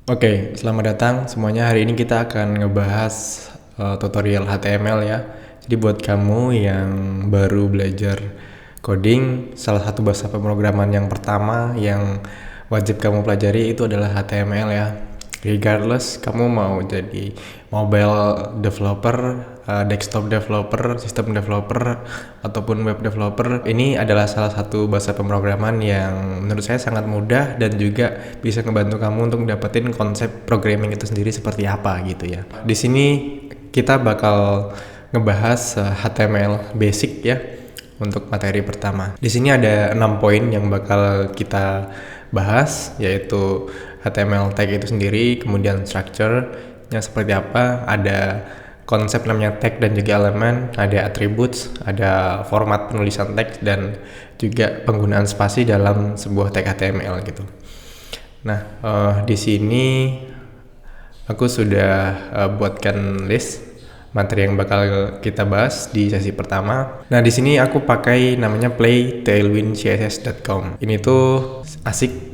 Oke, selamat datang semuanya. Hari ini kita akan ngebahas tutorial HTML ya. Jadi buat kamu yang baru belajar coding, salah satu bahasa pemrograman yang pertama yang wajib kamu pelajari itu adalah HTML ya. Regardless kamu mau jadi mobile developer, desktop developer, sistem developer, ataupun web developer, ini adalah salah satu bahasa pemrograman yang menurut saya sangat mudah dan juga bisa ngebantu kamu untuk dapetin konsep programming itu sendiri seperti apa gitu ya. Di sini kita bakal ngebahas HTML basic ya untuk materi pertama. Di sini ada 6 poin yang bakal kita bahas, yaitu HTML tag itu sendiri, kemudian structure-nya seperti apa, ada konsep namanya tag dan juga elemen, ada attributes, ada format penulisan teks, dan juga penggunaan spasi dalam sebuah tag HTML gitu. Nah, di sini aku sudah buatkan list materi yang bakal kita bahas di sesi pertama. Nah, di sini aku pakai namanya playtailwindcss.com. Ini tuh asik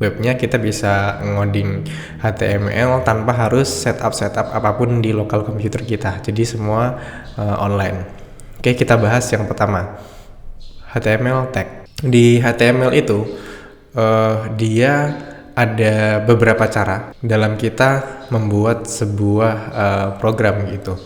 webnya, kita bisa ngoding HTML tanpa harus setup apapun di lokal komputer kita. Jadi semua online. Oke, kita bahas yang pertama, HTML tag. Di HTML itu dia ada beberapa cara dalam kita membuat sebuah program gitu.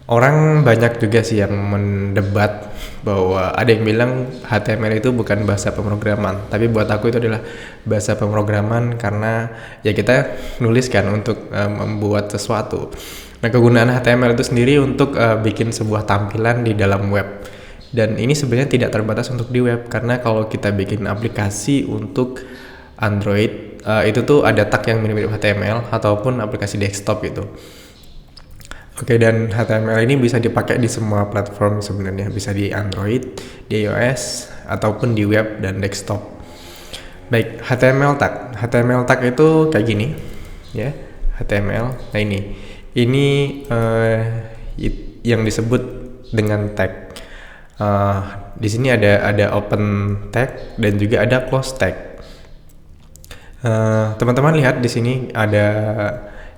Orang banyak juga sih yang mendebat bahwa ada yang bilang HTML itu bukan bahasa pemrograman, tapi buat aku itu adalah bahasa pemrograman karena ya kita nulis kan untuk membuat sesuatu. Nah, kegunaan HTML itu sendiri untuk bikin sebuah tampilan di dalam web. Dan ini sebenarnya tidak terbatas untuk di web, karena kalau kita bikin aplikasi untuk Android, itu tuh ada tag yang mirip-mirip HTML ataupun aplikasi desktop gitu. Oke, dan HTML ini bisa dipakai di semua platform sebenarnya, bisa di Android, di iOS, ataupun di web dan desktop. Baik, HTML tag. HTML tag itu kayak gini, ya. HTML. Nah ini yang disebut dengan tag. Di sini ada open tag dan juga ada close tag. Teman-teman lihat di sini ada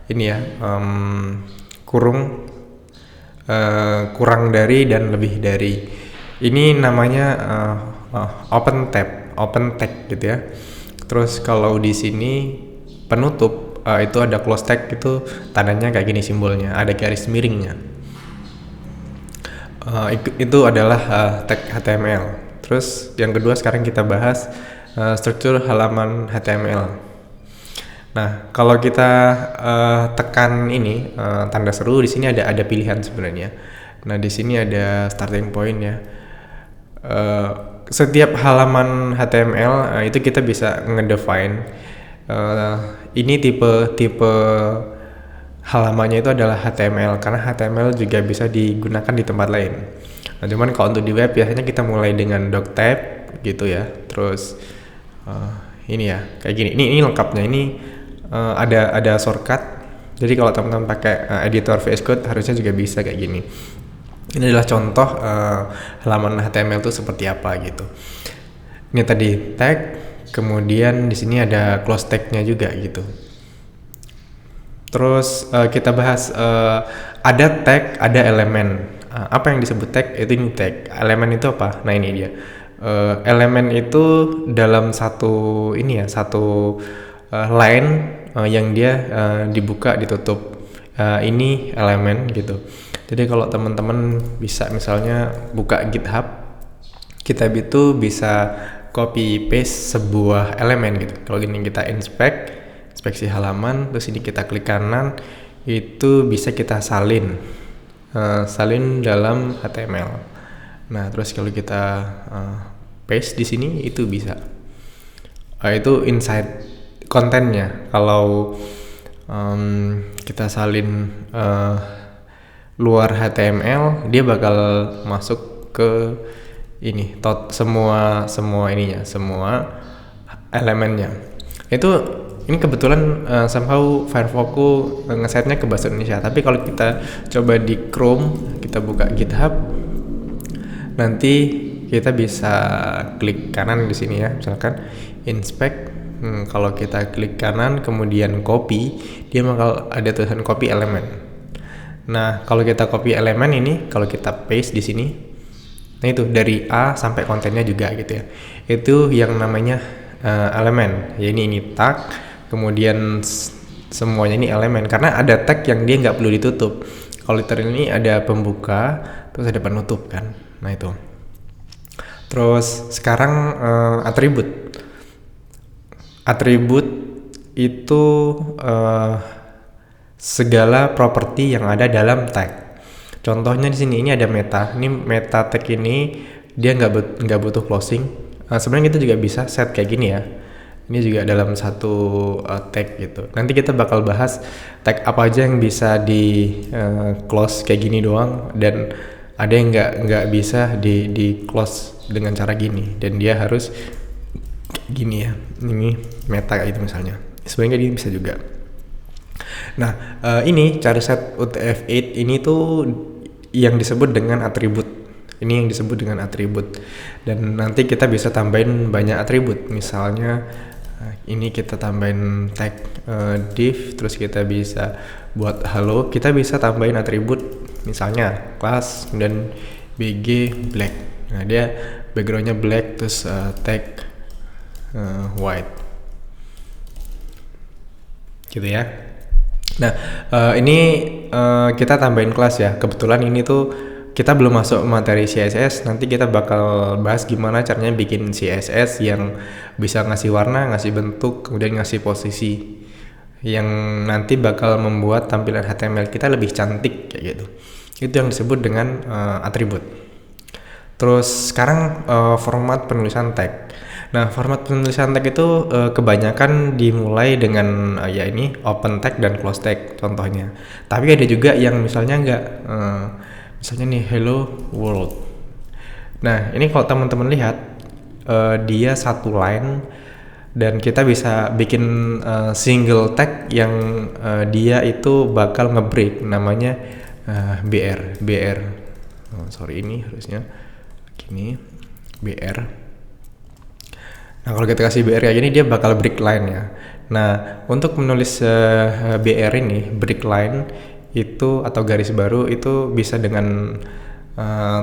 ini ya, kurang dari dan lebih dari. Ini namanya open tag gitu ya. Terus kalau di sini penutup, itu ada close tag, itu tandanya kayak gini simbolnya, ada garis miringnya. Itu adalah tag HTML. Terus yang kedua sekarang kita bahas struktur halaman HTML. Nah, kalau kita tekan ini tanda seru, di sini ada pilihan sebenarnya. Nah, di sini ada starting point ya. Setiap halaman HTML itu kita bisa ngedefine ini tipe halamannya itu adalah HTML, karena HTML juga bisa digunakan di tempat lain. Nah, cuman kalau untuk di web biasanya kita mulai dengan doctype gitu ya. Terus ini ya kayak gini. Ini lengkapnya. Ini ada shortcut. Jadi kalau teman-teman pakai editor VS Code harusnya juga bisa kayak gini. Ini adalah contoh halaman HTML itu seperti apa gitu. Ini tadi tag, kemudian di sini ada close tag-nya juga gitu. Terus kita bahas ada tag, ada elemen. Apa yang disebut tag? Itu ini tag. Elemen itu apa? Nah, ini dia. Elemen itu dalam satu line yang dia dibuka ditutup, ini elemen gitu. Jadi kalau teman-teman bisa misalnya buka GitHub, kita itu bisa copy paste sebuah elemen gitu. Kalau ini kita inspeksi halaman, terus ini kita klik kanan, itu bisa kita salin dalam HTML. Nah, terus kalau kita paste di sini itu bisa. Itu inside kontennya. Kalau kita salin luar HTML, dia bakal masuk ke ini semua elemennya. Ini kebetulan somehow Firefox ngesetnya ke bahasa Indonesia. Tapi kalau kita coba di Chrome, kita buka GitHub, nanti kita bisa klik kanan di sini ya, misalkan inspect. kalau kita klik kanan kemudian copy, dia bakal ada tulisan copy elemen. Nah, kalau kita copy elemen ini, kalau kita paste di sini, nah itu dari A sampai kontennya juga gitu ya. Itu yang namanya elemen. Ya ini tag, kemudian semuanya ini elemen karena ada tag yang dia nggak perlu ditutup. Kalau literal ini ada pembuka, terus ada penutup kan. Nah itu. Terus sekarang atribut. Atribut itu segala properti yang ada dalam tag. Contohnya di sini ini ada meta. Ini meta tag ini dia nggak butuh closing. Sebenarnya kita juga bisa set kayak gini ya. Ini juga dalam satu tag gitu. Nanti kita bakal bahas tag apa aja yang bisa di close kayak gini doang, dan ada yang nggak bisa di close dengan cara gini, dan dia harus gini ya. Ini meta kayak gitu misalnya. Sebenarnya dia bisa juga. Nah, ini cara set UTF-8 ini tuh yang disebut dengan atribut. Ini yang disebut dengan atribut. Dan nanti kita bisa tambahin banyak atribut. Misalnya ini kita tambahin tag div, terus kita bisa buat halo, kita bisa tambahin atribut misalnya kelas dan bg black. Nah, dia backgroundnya black, terus tag white gitu ya. Nah, ini kita tambahin kelas ya. Kebetulan ini tuh kita belum masuk materi CSS. Nanti kita bakal bahas gimana caranya bikin CSS yang bisa ngasih warna, ngasih bentuk, kemudian ngasih posisi, yang nanti bakal membuat tampilan HTML kita lebih cantik kayak gitu. Itu yang disebut dengan atribut. Terus sekarang format penulisan tag. Nah, format penulisan tag itu kebanyakan dimulai dengan ya ini open tag dan close tag contohnya. Tapi ada juga yang misalnya enggak, misalnya nih hello world. Nah, ini kalau teman-teman lihat dia satu line, dan kita bisa bikin single tag yang dia itu bakal ngebreak, namanya BR. Oh, sorry, ini harusnya gini, BR. Nah, kalau kita kasih BR kayak gini, dia bakal break line ya. Nah, untuk menulis BR ini, break line itu atau garis baru itu bisa dengan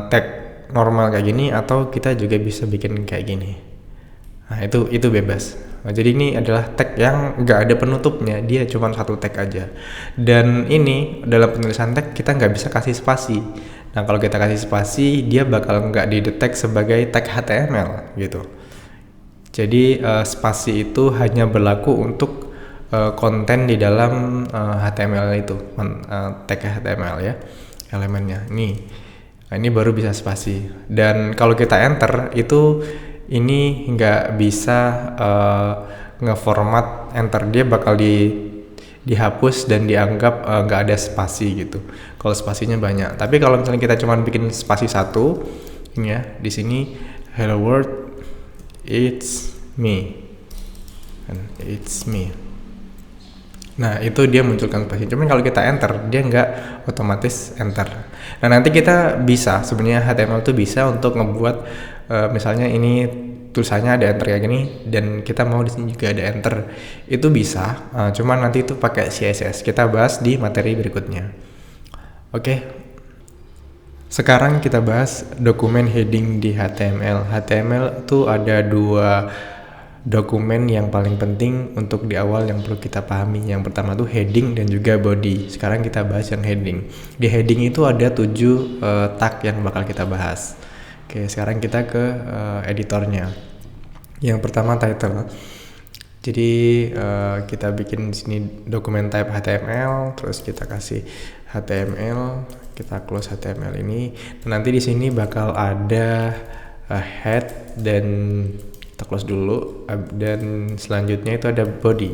tag normal kayak gini, atau kita juga bisa bikin kayak gini. Nah, itu bebas. Nah, jadi ini adalah tag yang nggak ada penutupnya, dia cuma satu tag aja. Dan ini dalam penulisan tag kita nggak bisa kasih spasi. Nah, kalau kita kasih spasi, dia bakal nggak didetek sebagai tag HTML gitu. Jadi spasi itu hanya berlaku untuk konten di dalam HTML itu, tag HTML ya, elemennya. Ini baru bisa spasi. Dan kalau kita enter itu ini nggak bisa ngeformat enter, dia bakal dihapus dan dianggap nggak ada spasi gitu. Kalau spasinya banyak. Tapi kalau misalnya kita cuma bikin spasi satu, ini ya di sini hello world, it's me, and it's me. Nah, itu dia munculkan spasi. Cuman kalau kita enter, dia nggak otomatis enter. Nah, nanti kita bisa sebenarnya HTML tuh bisa untuk ngebuat misalnya ini tulisannya ada enter kayak gini, dan kita mau di sini juga ada enter. Itu bisa. Cuman nanti itu pakai CSS. Kita bahas di materi berikutnya. Oke. Sekarang kita bahas dokumen heading di HTML. HTML itu ada dua dokumen yang paling penting untuk di awal yang perlu kita pahami. Yang pertama tuh heading dan juga body. Sekarang kita bahas yang heading. Di heading itu ada 7 tag yang bakal kita bahas. Oke, sekarang kita ke editornya. Yang pertama title. Jadi kita bikin di sini dokumen type HTML, terus kita kasih HTML, kita close HTML ini. Dan nanti di sini bakal ada head, dan kita close dulu, dan selanjutnya itu ada body.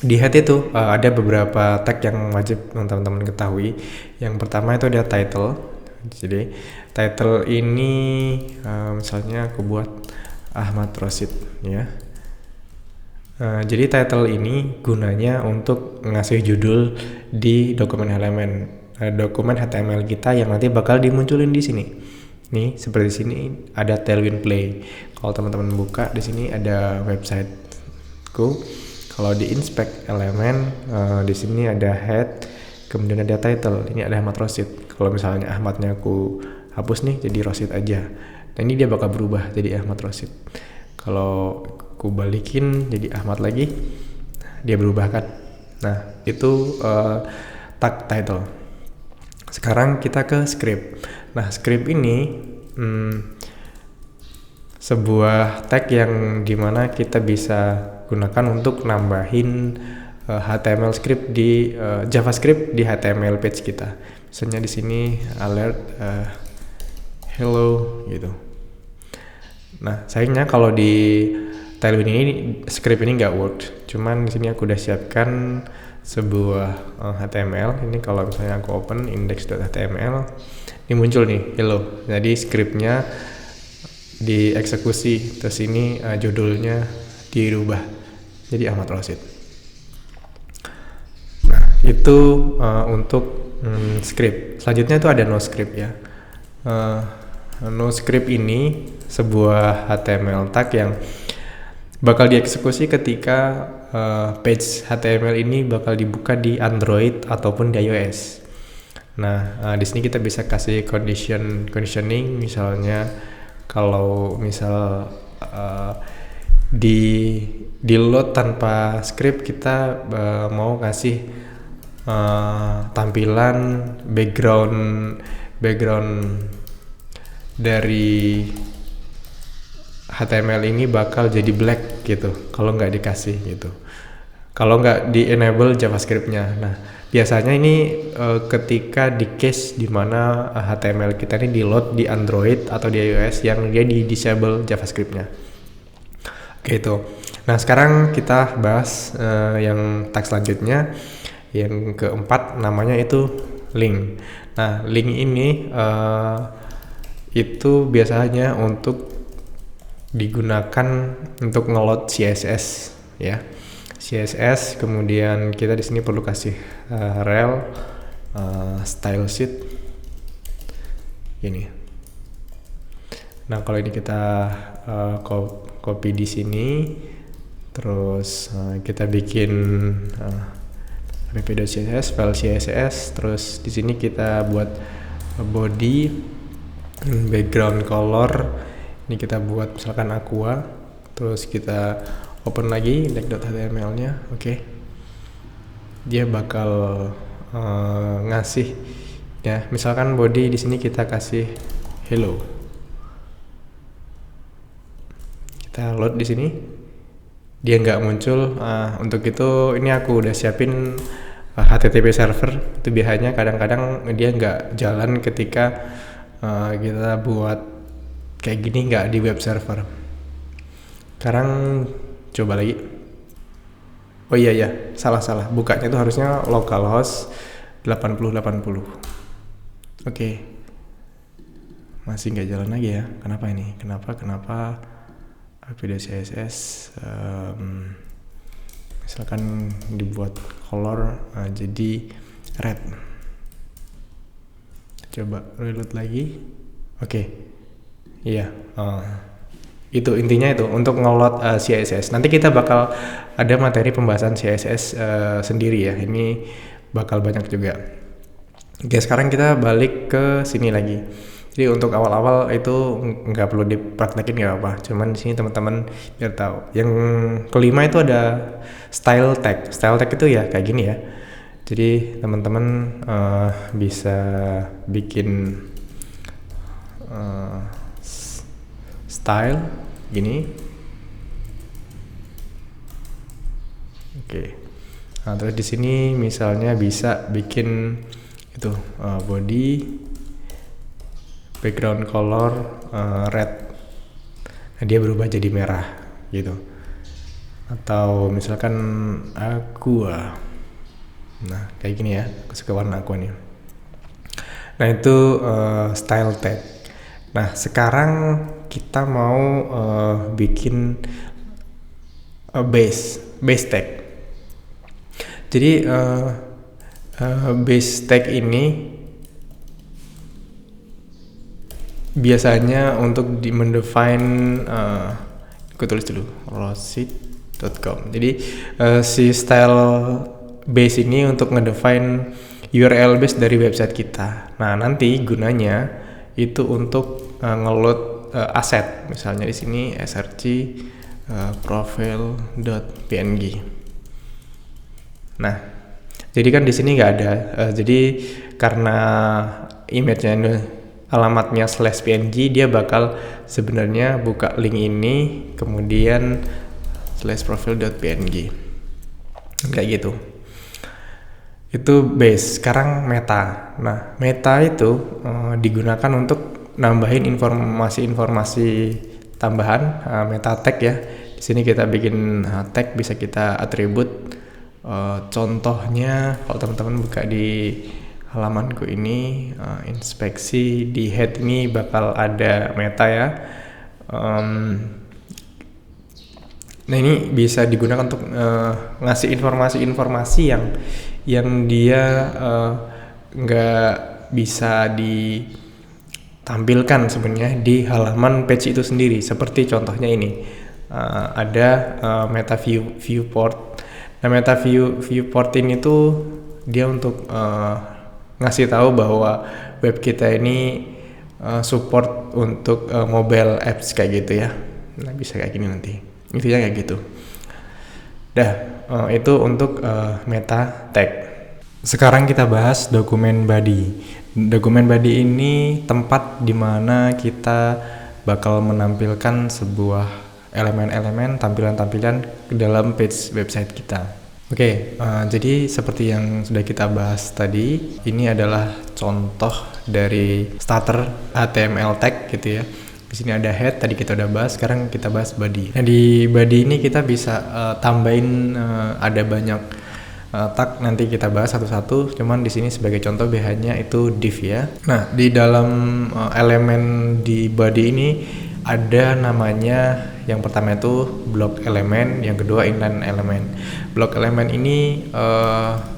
Di head itu ada beberapa tag yang wajib teman-teman ketahui. Yang pertama itu ada title. Jadi title ini misalnya aku buat Ahmad Rosid ya. Jadi title ini gunanya untuk ngasih judul di dokumen HTML kita yang nanti bakal dimunculin di sini. Nih, seperti sini ada Tailwind Play. Kalau teman-teman buka di sini ada website Kalau di inspect elemen, di sini ada head, kemudian ada title. Ini ada Ahmad Rosid. Kalau misalnya Ahmadnya aku hapus nih jadi Rosid aja. Nah ini dia bakal berubah jadi Ahmad Rosid. Kalau aku balikin jadi Ahmad lagi, dia berubah kan. Nah itu tag title. Sekarang kita ke script. Nah script ini sebuah tag yang dimana kita bisa gunakan untuk nambahin HTML script di JavaScript di HTML page kita. Misalnya di sini alert hello gitu. Nah sayangnya kalau di Tailwind ini script ini nggak work. Cuman di sini aku udah siapkan sebuah HTML. Ini kalau misalnya aku open index.html, ini muncul nih hello. Jadi scriptnya dieksekusi, terus ini judulnya dirubah jadi Ahmad Rosid. Nah itu untuk script. Selanjutnya itu ada no script ya. No script ini sebuah HTML tag yang bakal dieksekusi ketika page HTML ini bakal dibuka di Android ataupun di iOS. Nah di sini kita bisa kasih conditioning, misalnya kalau misal di load tanpa script, kita mau kasih tampilan background dari HTML ini bakal jadi black gitu kalau nggak dikasih gitu, kalau nggak di enable JavaScript-nya. Nah biasanya ini ketika di case dimana HTML kita ini di load di Android atau di iOS yang dia di disable JavaScript-nya. Oke itu. Nah sekarang kita bahas yang tag selanjutnya, yang keempat, namanya itu link. Nah link ini itu biasanya untuk digunakan untuk ngeload CSS ya. CSS, kemudian kita di sini perlu kasih rel style sheet ini. Nah kalau ini kita copy di sini, terus kita bikin app.css, file CSS, terus di sini kita buat body, background color, ini kita buat misalkan aqua, terus kita open lagi index.html-nya. Oke. Dia bakal ngasih ya, misalkan body di sini kita kasih hello. Kita load di sini, dia nggak muncul. Untuk itu ini aku udah siapin HTTP server. Itu biasanya kadang-kadang dia nggak jalan ketika kita buat kayak gini nggak di web server. Sekarang coba lagi. Oh iya salah, bukanya itu harusnya localhost 8080. Oke. Masih nggak jalan lagi ya. Kenapa ini? Kenapa video CSS misalkan dibuat color jadi red. Coba reload lagi. Oke. Iya. Itu intinya itu untuk ngeload CSS. Nanti kita bakal ada materi pembahasan CSS sendiri ya. Ini bakal banyak juga. Oke, sekarang kita balik ke sini lagi. Jadi untuk awal-awal itu nggak perlu dipraktekin, nggak apa-apa. Cuman di sini teman-teman biar tahu. Yang kelima itu ada style tag. Style tag itu ya kayak gini ya. Jadi teman-teman bisa bikin style gini. Oke. Nah, terus di sini misalnya bisa bikin itu body, background color red. Nah, dia berubah jadi merah gitu. Atau misalkan aqua. Nah, kayak gini ya. Aku suka warna aqua nih. Nah, itu style tag. Nah, sekarang kita mau bikin base tag. Jadi base tag ini biasanya untuk mendefine, aku tulis dulu Rosid Jadi si style base ini untuk ngedefine URL base dari website kita. Nah, nanti gunanya itu untuk ngeload aset. Misalnya di sini src profile.png. Nah, jadi kan di sini nggak ada. Jadi karena image-nya alamatnya /png, dia bakal sebenarnya buka link ini kemudian /profile.png kayak gitu. Itu base. Sekarang meta. Nah, meta itu digunakan untuk nambahin informasi-informasi tambahan, meta tag ya. Di sini kita bikin tag, bisa kita atribut. Contohnya kalau teman-teman buka di halamanku ini, inspeksi di head ini bakal ada meta ya. Nah, ini bisa digunakan untuk ngasih informasi-informasi yang dia nggak bisa ditampilkan sebenarnya di halaman page itu sendiri. Seperti contohnya ini, ada meta viewport. Nah, meta viewport ini tuh dia untuk ngasih tahu bahwa web kita ini support untuk mobile apps kayak gitu ya. Nah, bisa kayak gini nanti. Intinya kayak gitu. Itu untuk meta tag. Sekarang kita bahas dokumen body. Dokumen body ini tempat di mana kita bakal menampilkan sebuah elemen-elemen, tampilan-tampilan ke dalam page website kita. Jadi seperti yang sudah kita bahas tadi, ini adalah contoh dari starter HTML tag gitu ya. Di sini ada head, tadi kita udah bahas, sekarang kita bahas body. Nah, di body ini kita bisa tambahin ada banyak tag, nanti kita bahas satu-satu. Cuman di sini sebagai contoh BH-nya itu div ya. Nah, di dalam elemen di body ini ada namanya, yang pertama itu block element, yang kedua inline element. Block element ini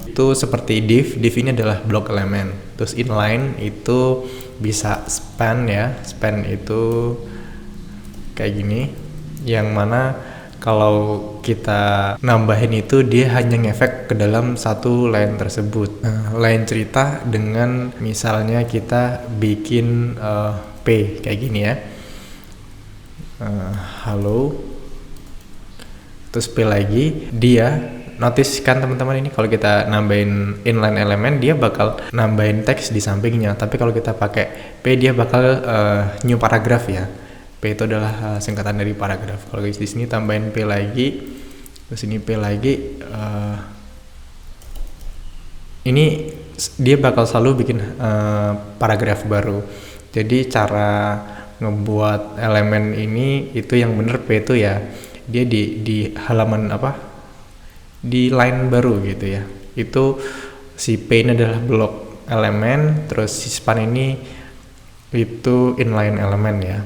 itu seperti div ini adalah block element. Terus inline itu bisa span ya, span itu kayak gini, yang mana kalau kita nambahin itu dia hanya ngefek ke dalam satu line tersebut. Lain cerita dengan misalnya kita bikin P kayak gini ya, halo, terus P lagi. Dia notice kan teman-teman, ini kalau kita nambahin inline element dia bakal nambahin teks di sampingnya, tapi kalau kita pakai P dia bakal new paragraph ya. P itu adalah singkatan dari paragraph. Kalau di sini tambahin P lagi, terus ini P lagi, ini dia bakal selalu bikin paragraf baru. Jadi cara ngebuat elemen ini itu yang bener P itu ya, dia di halaman di line baru gitu ya. Itu si P ini adalah block elemen, terus si span ini itu inline element ya.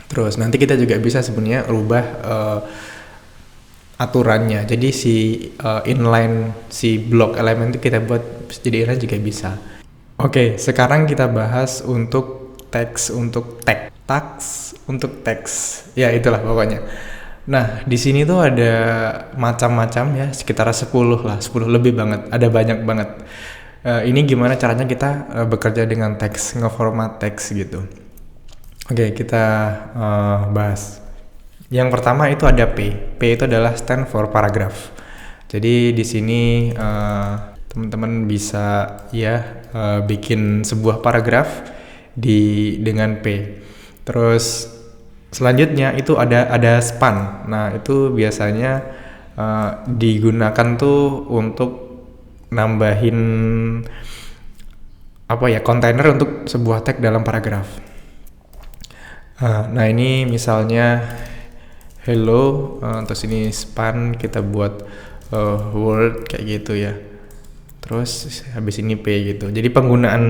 Terus nanti kita juga bisa sebenarnya rubah aturannya. Jadi si inline, si block elemen itu kita buat jadi inline juga bisa. Sekarang kita bahas untuk teks untuk tag. Tags untuk teks. Ya, itulah pokoknya. Nah, di sini tuh ada macam-macam ya, sekitar 10 lah, 10 lebih banget, ada banyak banget. Ini gimana caranya kita bekerja dengan teks, ngeformat teks gitu. Kita bahas. Yang pertama itu ada P. P itu adalah stand for paragraph. Jadi di sini teman-teman bisa ya bikin sebuah paragraf dengan P. Terus selanjutnya itu ada span. Nah, itu biasanya digunakan tuh untuk nambahin kontainer untuk sebuah tag dalam paragraf. Nah, ini misalnya hello, terus ini span kita buat word kayak gitu ya. Terus habis ini P gitu. Jadi penggunaan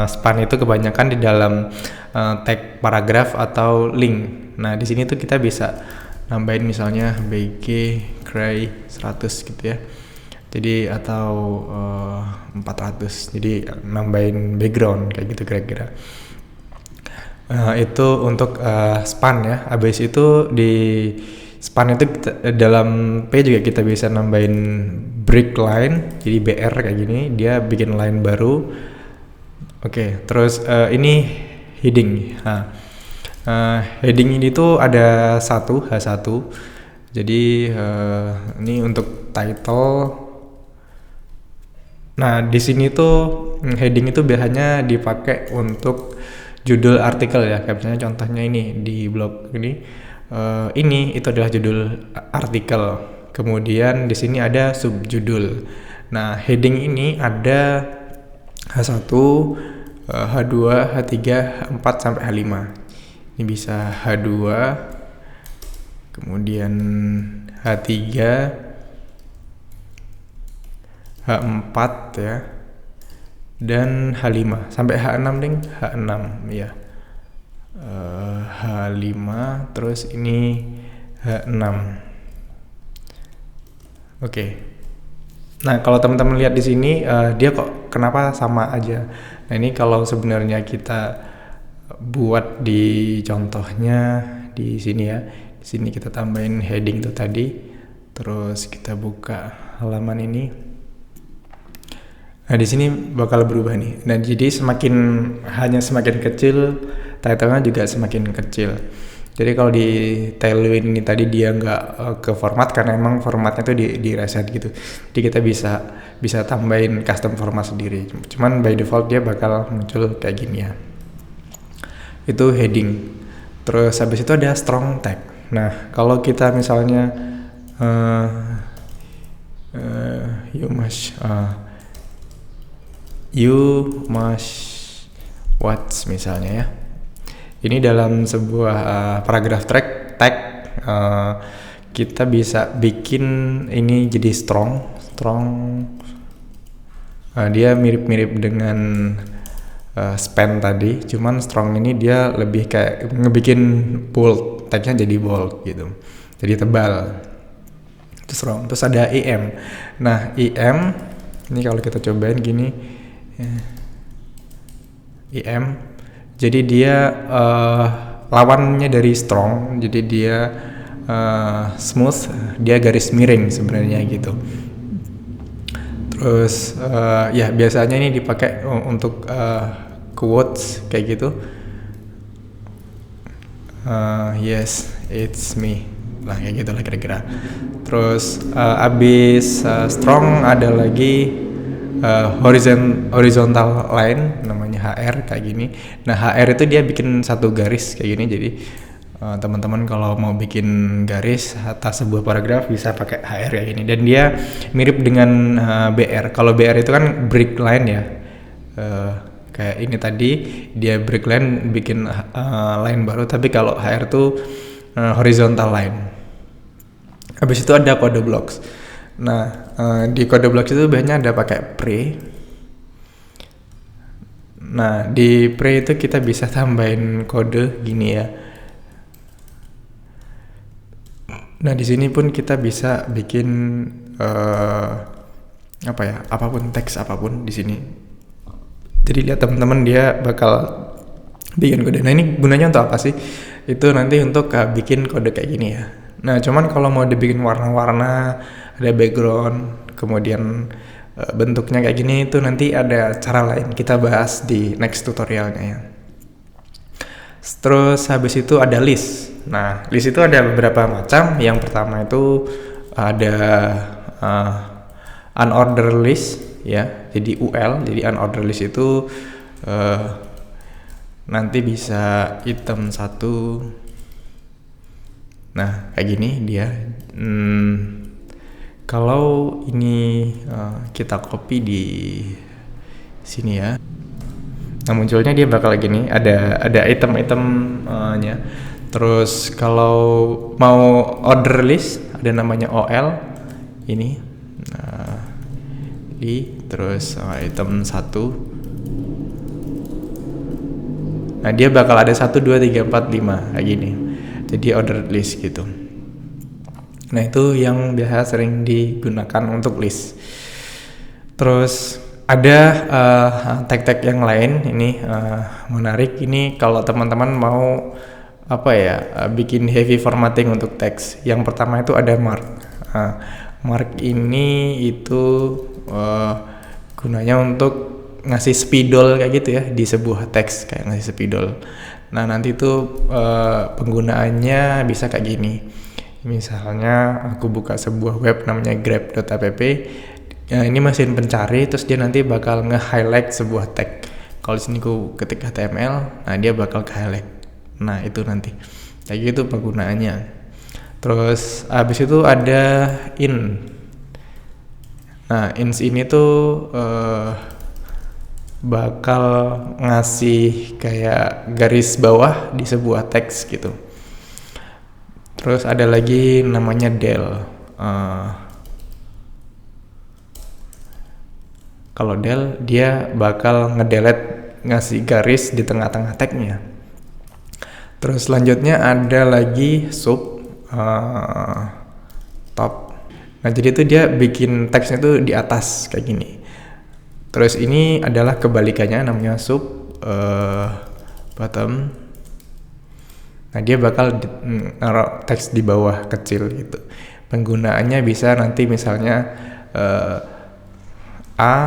span itu kebanyakan di dalam tag paragraf atau link. Nah, di sini tuh kita bisa nambahin misalnya BG Cray 100 gitu ya. Jadi atau 400. Jadi nambahin background kayak gitu kira-kira. Itu untuk span ya. Habis itu di span itu dalam P juga kita bisa nambahin break line, jadi BR kayak gini, dia bikin line baru. Oke, terus ini heading. Nah, heading ini tuh ada H1. Jadi ini untuk title. Nah, di sini tuh heading itu biasanya dipakai untuk judul artikel ya. Kayak misalnya contohnya ini di blog ini. Ini itu adalah judul artikel. Kemudian di sini ada subjudul. Nah, heading ini ada H1, H2, H3, H4 sampai H5. Ini bisa H2, kemudian H3, H4 ya, dan H5 sampai H6 ding, H6 ya. H5 terus ini H6. Oke. Nah, kalau teman-teman lihat di sini dia kok kenapa sama aja. Nah, ini kalau sebenarnya kita buat di contohnya di sini ya. Di sini kita tambahin heading itu tadi. Terus kita buka halaman ini. Nah, di sini bakal berubah nih. Nah, jadi semakin kecil, title-nya juga semakin kecil. Jadi kalau di Tailwind ini tadi dia nggak ke format karena emang formatnya tuh di reset gitu. Jadi kita bisa tambahin custom format sendiri. Cuman by default dia bakal muncul kayak gini ya. Itu heading. Terus habis itu ada strong tag. Nah, kalau kita misalnya you must watch misalnya ya. Ini dalam sebuah paragraph tag kita bisa bikin ini jadi strong. Dia mirip-mirip dengan span tadi, cuman strong ini dia lebih kayak ngebikin bold, tagnya jadi bold gitu, jadi tebal. Itu strong. Terus ada IM. Nah, IM ini kalau kita cobain gini, IM. Jadi dia lawannya dari strong, jadi dia smooth, dia garis miring sebenarnya gitu. Terus ya biasanya ini dipakai untuk quotes kayak gitu. Yes, it's me. Lah kayak gitu lah kira-kira. Terus abis strong ada lagi horizontal line namanya HR kayak gini. Nah, HR itu dia bikin satu garis kayak gini. Jadi teman-teman kalau mau bikin garis atas sebuah paragraf bisa pakai HR kayak gini. Dan dia mirip dengan BR. Kalau BR itu kan break line ya. Kayak ini tadi dia break line bikin line baru. Tapi kalau HR tuh horizontal line. Habis itu ada kode blocks. Nah, di kode blocks itu biasanya ada pakai pre. Nah, di pre itu kita bisa tambahin kode gini ya. Nah, di sini pun kita bisa bikin apapun teks apapun di sini. Jadi lihat teman-teman dia bakal bikin kode. Nah, ini gunanya untuk apa sih? Itu nanti untuk bikin kode kayak gini ya. Nah, cuman kalau mau dibikin warna-warna, ada background, kemudian bentuknya kayak gini, itu nanti ada cara lain kita bahas di next tutorialnya ya. Terus habis itu ada list. Nah, list itu ada beberapa macam. Yang pertama itu ada unordered list ya, jadi UL. Jadi unordered list itu nanti bisa item 1. Nah, kayak gini dia. Kalau ini kita copy di sini ya. Nah, munculnya dia bakal gini, ada item-itemnya. Terus kalau mau order list ada namanya OL ini. Nah, terus item 1. Nah, dia bakal ada 1 2 3 4 5 kayak gini. Jadi order list gitu. Nah, itu yang biasa sering digunakan untuk list. Terus ada tag-tag yang lain ini menarik. Ini kalau teman-teman mau bikin heavy formatting untuk teks. Yang pertama itu ada mark. Mark ini itu gunanya untuk ngasih spidol kayak gitu ya di sebuah teks, kayak ngasih spidol. Nah nanti itu penggunaannya bisa kayak gini. Misalnya aku buka sebuah web namanya grab.app. Ini mesin pencari, terus dia nanti bakal nge-highlight sebuah tag. Kalau di sini aku ketik HTML, nah dia bakal ke-highlight. Nah itu nanti kayak gitu penggunaannya. Terus habis itu ada in. Nah ins ini tuh bakal ngasih kayak garis bawah di sebuah teks gitu. Terus ada lagi namanya del. Kalau del dia bakal ngedelete, ngasih garis di tengah-tengah tagnya. Terus selanjutnya ada lagi sub top. Nah jadi itu dia bikin teksnya tuh di atas kayak gini. Terus ini adalah kebalikannya, namanya sub bottom. Nah dia bakal naruh teks di bawah kecil gitu. Penggunaannya bisa nanti misalnya A,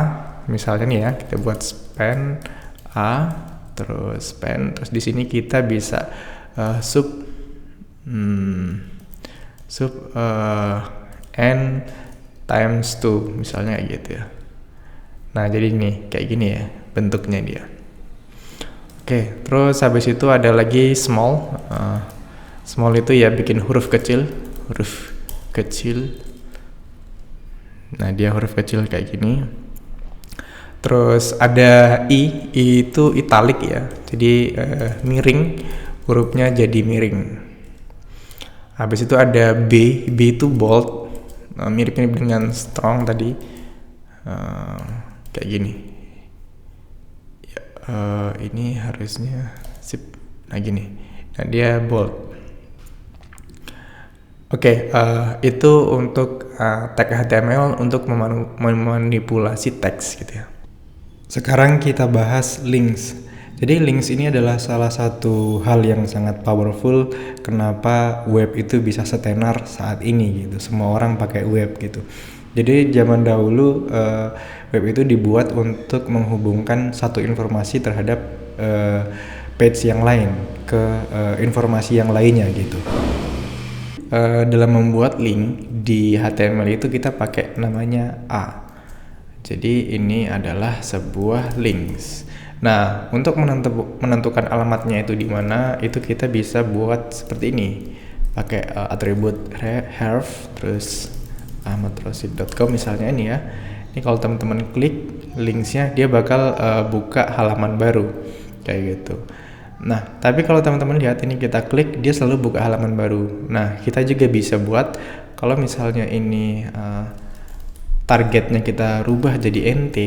misalnya nih ya, kita buat span A, terus span, terus di sini kita bisa sub n times 2 misalnya kayak gitu ya. Nah jadi ini kayak gini ya bentuknya dia. Oke, terus habis itu ada lagi small. Small itu ya bikin huruf kecil. Nah dia huruf kecil kayak gini. Terus ada I itu italic ya, jadi miring, hurufnya jadi miring. Habis itu ada B itu bold, mirip-mirip dengan strong tadi, kayak gini. Ini harusnya sip, nah gini. Nah dia bold. Oke, itu untuk tag HTML untuk memanipulasi teks gitu ya. Sekarang kita bahas links. Jadi links ini adalah salah satu hal yang sangat powerful kenapa web itu bisa setenar saat ini gitu. Semua orang pakai web gitu. Jadi zaman dahulu web itu dibuat untuk menghubungkan satu informasi terhadap page yang lain ke informasi yang lainnya gitu. Dalam membuat link di HTML itu kita pakai namanya A. Jadi ini adalah sebuah links. Nah, untuk menentukan alamatnya itu di mana, itu kita bisa buat seperti ini. Pakai atribut href, terus ahmadrosid.com misalnya ini ya. Ini kalau teman-teman klik linksnya, dia bakal buka halaman baru kayak gitu. Nah, tapi kalau teman-teman lihat ini kita klik, dia selalu buka halaman baru. Nah, kita juga bisa buat kalau misalnya ini targetnya kita rubah jadi NT,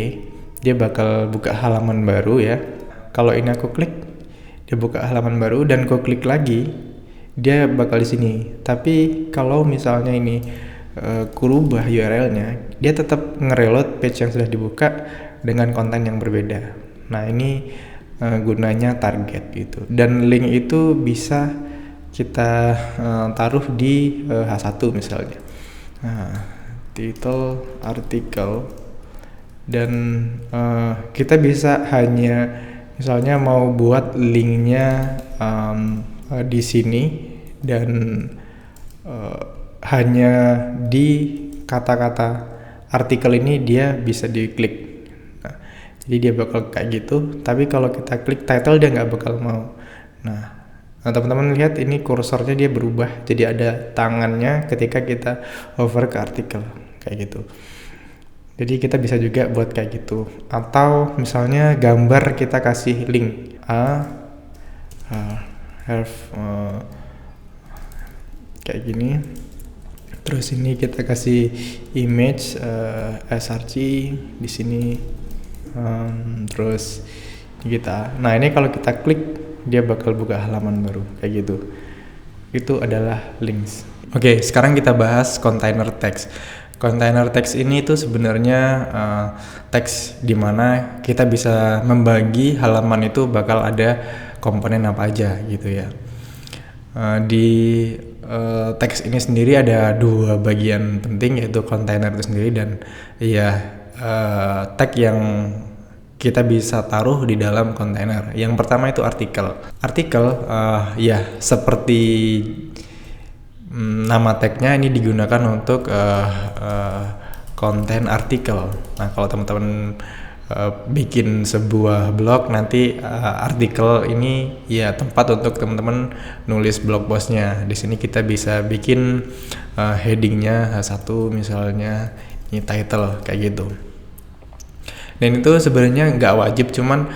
dia bakal buka halaman baru ya. Kalau ini aku klik, dia buka halaman baru, dan aku klik lagi, dia bakal di sini. Tapi kalau misalnya ini ku rubah URL-nya, dia tetap ngereload page yang sudah dibuka dengan konten yang berbeda. Nah, ini gunanya target gitu. Dan link itu bisa kita taruh di H1 misalnya. Nah, title artikel, dan kita bisa hanya misalnya mau buat linknya di sini dan hanya di kata-kata artikel ini dia bisa diklik. Nah, jadi dia bakal kayak gitu. Tapi kalau kita klik title dia nggak bakal mau. Nah, teman-teman lihat ini kursornya dia berubah jadi ada tangannya ketika kita hover ke artikel kayak gitu. Jadi kita bisa juga buat kayak gitu. Atau misalnya gambar kita kasih link kayak gini. Terus ini kita kasih image src di sini. Terus kita. Nah, ini kalau kita klik dia bakal buka halaman baru kayak gitu. Itu adalah links. Oke, sekarang kita bahas container text. Container text ini tuh sebenarnya teks di mana kita bisa membagi halaman itu bakal ada komponen apa aja gitu ya. Di teks ini sendiri ada dua bagian penting, yaitu kontainer itu sendiri dan tag yang kita bisa taruh di dalam kontainer. Yang pertama itu artikel. Artikel seperti nama tagnya ini digunakan untuk konten artikel. Nah, kalau teman-teman bikin sebuah blog, nanti artikel ini ya tempat untuk teman-teman nulis blog postnya. Di sini kita bisa bikin headingnya satu, misalnya ini title kayak gitu. Dan itu sebenarnya nggak wajib, cuman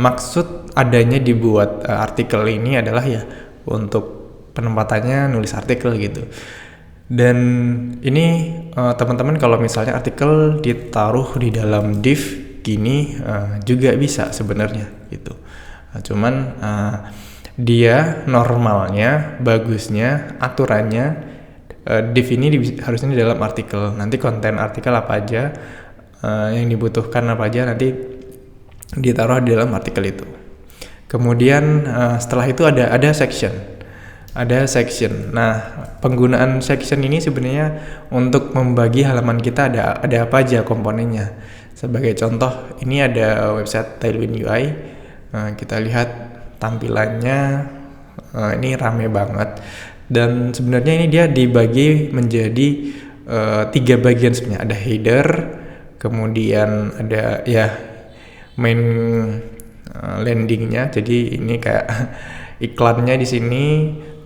maksud adanya dibuat artikel ini adalah ya untuk penempatannya nulis artikel gitu. Dan ini teman-teman kalau misalnya artikel ditaruh di dalam div gini juga bisa sebenarnya gitu. Cuman dia normalnya, bagusnya, aturannya div ini harusnya di dalam artikel. Nanti konten artikel apa aja yang dibutuhkan apa aja nanti ditaruh di dalam artikel itu. Kemudian setelah itu ada section. Ada section. Nah, penggunaan section ini sebenarnya untuk membagi halaman kita ada apa aja komponennya. Sebagai contoh, ini ada website Tailwind UI. Kita lihat tampilannya, ini rame banget. Dan sebenarnya ini dia dibagi menjadi 3 bagian sebenarnya. Ada header, kemudian ada main landingnya. Jadi ini kayak iklannya di sini.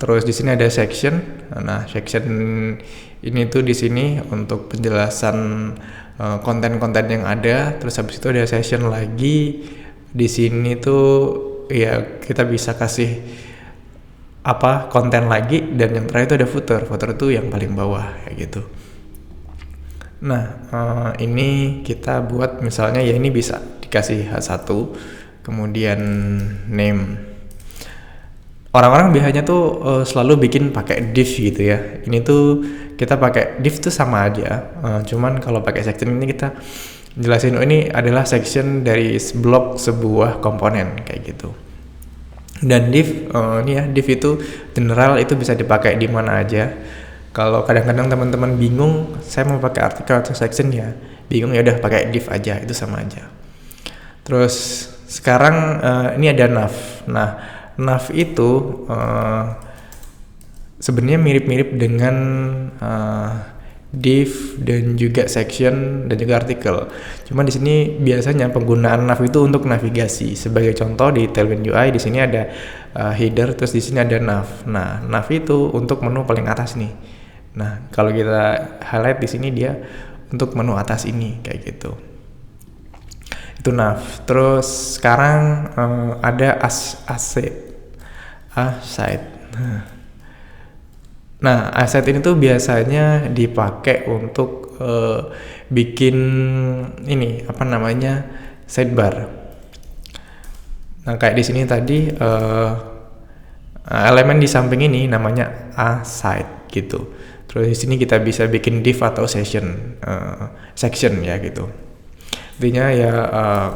Terus di sini ada section. Nah, section ini tuh di sini untuk penjelasan konten-konten yang ada. Terus habis itu ada session lagi. Di sini tuh ya kita bisa kasih konten lagi, dan yang terakhir itu ada footer. Footer itu yang paling bawah kayak gitu. Nah, ini kita buat misalnya ya ini bisa dikasih H1, kemudian name. Orang-orang biasanya tuh selalu bikin pakai div gitu ya. Ini tuh kita pakai div tuh sama aja. Cuman kalau pakai section ini kita jelasin ini adalah section dari blok sebuah komponen kayak gitu. Dan div div itu general, itu bisa dipakai di mana aja. Kalau kadang-kadang teman-teman bingung, saya mau pakai artikel atau section ya, bingung ya udah pakai div aja, itu sama aja. Terus sekarang ini ada nav. Nah, nav itu sebenarnya mirip-mirip dengan div dan juga section dan juga artikel. Cuma di sini biasanya penggunaan nav itu untuk navigasi. Sebagai contoh di Tailwind UI di sini ada header, terus di sini ada nav. Nah, nav itu untuk menu paling atas nih. Nah, kalau kita highlight di sini dia untuk menu atas ini kayak gitu. Itu nav. Terus sekarang ada asset. Nah, asset ini tuh biasanya dipakai untuk bikin ini sidebar. Nah, kayak di sini tadi elemen di samping ini namanya aside gitu. Terus di sini kita bisa bikin div atau section ya gitu. Intinya ya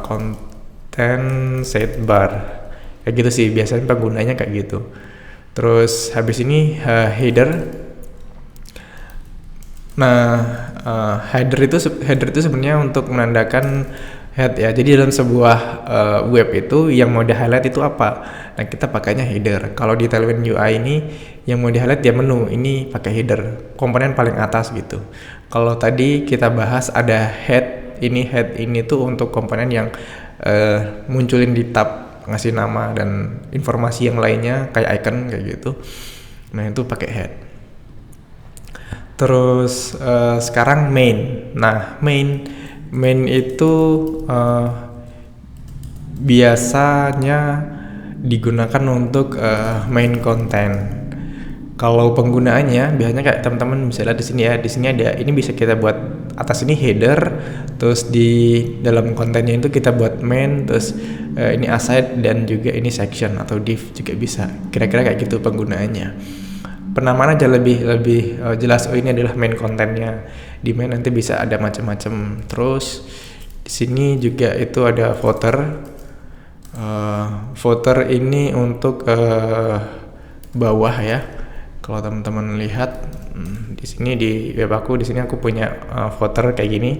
konten sidebar kayak gitu sih biasanya penggunanya kayak gitu. Terus habis ini header. Nah, header itu sebenarnya untuk menandakan head ya. Jadi dalam sebuah web itu yang mau di highlight itu apa? Nah, kita pakainya header. Kalau di Tailwind UI ini yang mau di highlight dia menu, ini pakai header, komponen paling atas gitu. Kalau tadi kita bahas ada head ini tuh untuk komponen yang munculin di tab, ngasih nama dan informasi yang lainnya kayak icon kayak gitu. Nah, itu pakai head. Terus sekarang main. Nah, main itu biasanya digunakan untuk main konten. Kalau penggunaannya biasanya kayak teman-teman bisa lihat di sini ya. Di sini ada, ini bisa kita buat atas ini header, terus di dalam kontennya itu kita buat main, terus ini aside dan juga ini section atau div juga bisa. Kira-kira kayak gitu penggunaannya. Penamaan aja lebih jelas. Oh, ini adalah main kontennya. Di main nanti bisa ada macam-macam. Terus di sini juga itu ada footer. Footer ini untuk bawah ya. Kalau teman-teman lihat di sini di web aku, di sini aku punya footer kayak gini.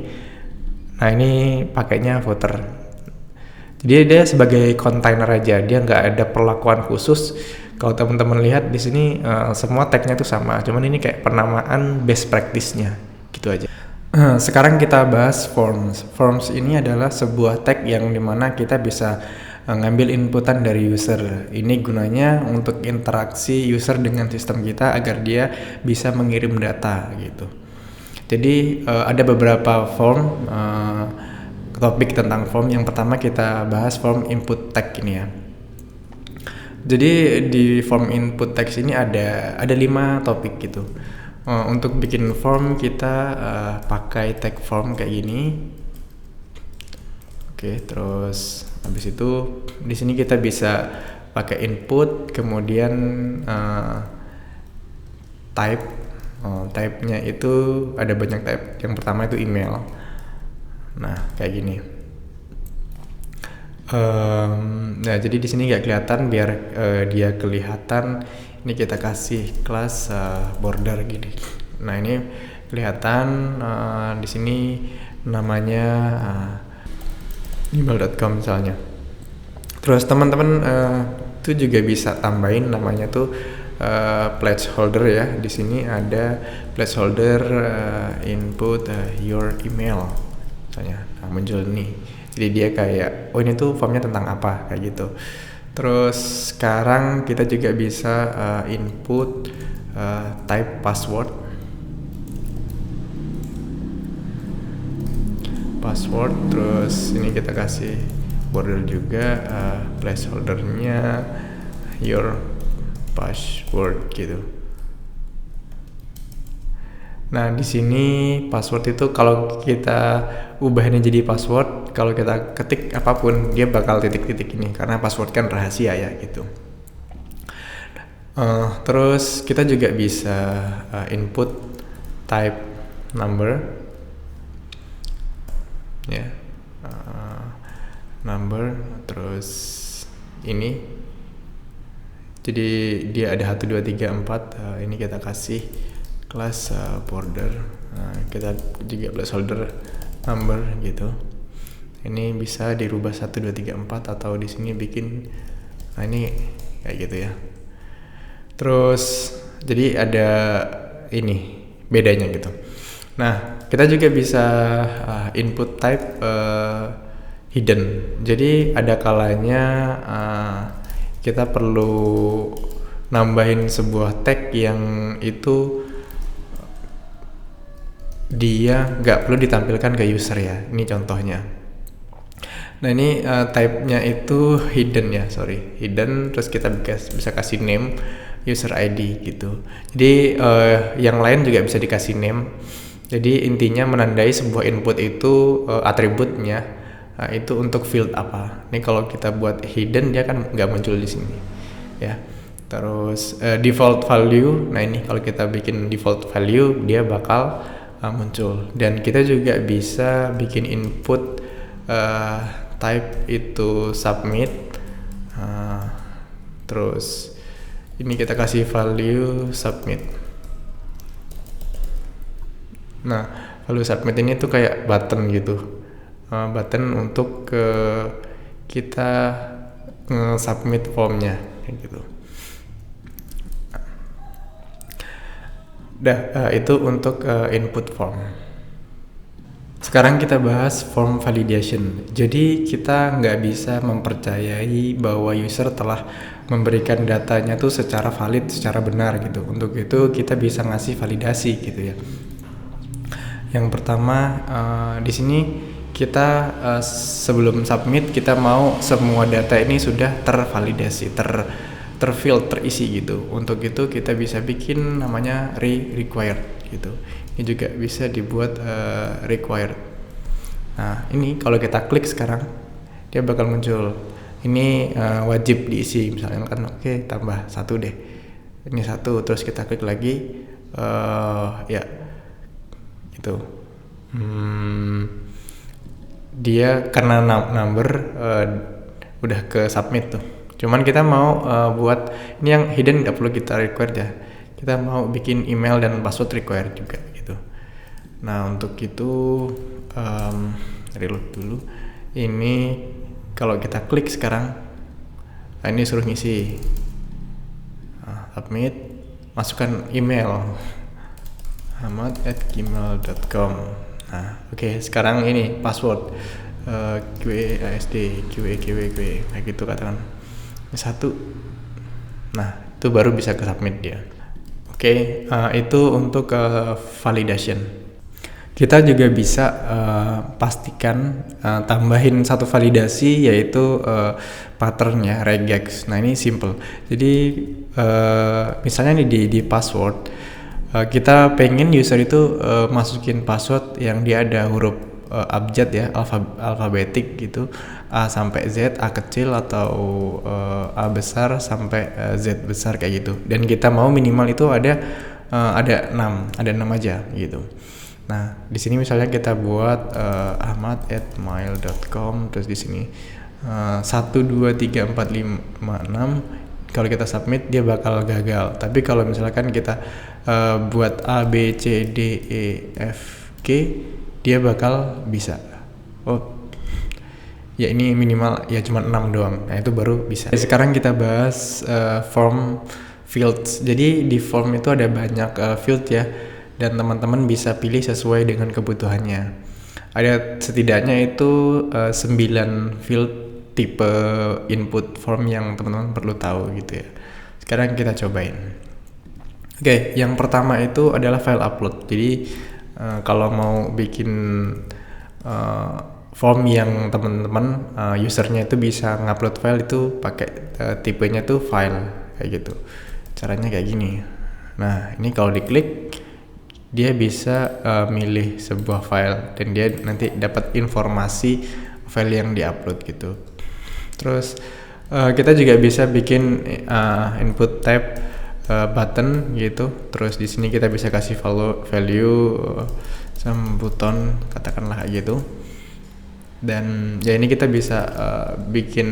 Nah ini pakainya footer. Jadi dia sebagai container aja, dia nggak ada perlakuan khusus. Kalau teman-teman lihat di sini semua tagnya tuh sama, cuman ini kayak penamaan best practice-nya gitu aja. Sekarang kita bahas forms. Forms ini adalah sebuah tag yang dimana kita bisa ngambil inputan dari user. Ini gunanya untuk interaksi user dengan sistem kita agar dia bisa mengirim data gitu. Jadi ada beberapa form, topik tentang form. Yang pertama kita bahas form input tag ini ya. Jadi di form input text ini ada 5 topik gitu. Untuk bikin form kita pakai tag form kayak gini. Oke, terus habis itu di sini kita bisa pakai input, kemudian type. Type-nya itu ada banyak type. Yang pertama itu email. Nah, kayak gini. Nah, jadi di sini nggak kelihatan, biar dia kelihatan. Ini kita kasih kelas border gini. Nah, ini kelihatan di sini namanya email.com misalnya. Terus teman-teman itu juga bisa tambahin namanya tuh placeholder ya. Di sini ada placeholder input your email misalnya. Nah, muncul nih. Jadi dia kayak, oh ini tuh formnya tentang apa, kayak gitu. Terus sekarang kita juga bisa input type password. Terus ini kita kasih border juga, placeholdernya your password gitu. Nah, di sini password itu kalau kita ubah ini jadi password, kalau kita ketik apapun dia bakal titik-titik ini karena password kan rahasia ya gitu. Terus kita juga bisa input type number ya, number. Terus ini jadi dia ada 1 2 3 4. Ini kita kasih kelas border. Kita juga placeholder number gitu. Ini bisa dirubah 1 2 3 4 atau di sini bikin, nah ini kayak gitu ya. Terus jadi ada ini bedanya gitu. Nah, kita juga bisa input type hidden. Jadi ada kalanya kita perlu nambahin sebuah tag yang itu dia nggak perlu ditampilkan ke user ya. Ini contohnya. Nah, ini type-nya itu hidden ya, hidden. Terus kita bisa kasih name, user ID gitu. Jadi yang lain juga bisa dikasih name. Jadi intinya menandai sebuah input itu atributnya itu untuk field apa. Ini kalau kita buat hidden dia kan nggak muncul di sini ya. Terus default value. Nah, ini kalau kita bikin default value dia bakal muncul. Dan kita juga bisa bikin input type itu submit. Terus ini kita kasih value submit. Nah, value submit ini tuh kayak button gitu, button untuk kita submit formnya kayak gitu. Itu untuk input form. Sekarang kita bahas form validation. Jadi kita nggak bisa mempercayai bahwa user telah memberikan datanya tuh secara valid, secara benar gitu. Untuk itu kita bisa ngasih validasi gitu ya. Yang pertama di sini kita sebelum submit kita mau semua data ini sudah tervalidasi, terfilter, terisi gitu. Untuk itu kita bisa bikin namanya required gitu. Ini juga bisa dibuat required. Nah, ini kalau kita klik sekarang dia bakal muncul. Ini wajib diisi misalnya kan, oke, tambah 1 deh. Ini 1, terus kita klik lagi ya itu. Dia karena number udah ke submit tuh. Cuman kita mau buat ini yang hidden nggak perlu kita required ya. Kita mau bikin email dan password required juga gitu. Nah untuk itu reload dulu. Ini kalau kita klik sekarang, ini suruh ngisi, submit, masukkan email ahmad@gmail.com. Nah oke, sekarang ini password QASD kayak gitu katakan satu. Nah itu baru bisa ke submit dia. Oke, itu untuk validation. Kita juga bisa pastikan tambahin satu validasi, yaitu patternnya regex. Nah ini simple. Jadi misalnya nih di password, kita pengen user itu masukin password yang dia ada huruf abjad ya, alfabetik gitu, A sampai Z, A kecil atau A besar sampai Z besar kayak gitu. Dan kita mau minimal itu ada 6 aja gitu. Nah, di sini misalnya kita buat ahmad@mail.com, terus di sini 1 2 3 4 5 6. Kalau kita submit dia bakal gagal. Tapi kalau misalkan kita buat A B C D E F G, dia bakal bisa. Oh ya, ini minimal ya cuma 6 doang. Nah itu baru bisa. Sekarang kita bahas form fields. Jadi di form itu ada banyak field ya, dan teman-teman bisa pilih sesuai dengan kebutuhannya. Ada setidaknya itu 9 field tipe input form yang teman-teman perlu tahu gitu ya. Sekarang kita cobain. Oke, yang pertama itu adalah file upload. Jadi kalau mau bikin form yang teman-teman usernya itu bisa ngupload file, itu pakai tipenya tuh file kayak gitu. Caranya kayak gini. Nah ini kalau diklik dia bisa milih sebuah file dan dia nanti dapat informasi file yang diupload gitu. Terus kita juga bisa bikin input type button gitu. Terus di sini kita bisa kasih value sama button katakanlah gitu. Dan ya ini kita bisa bikin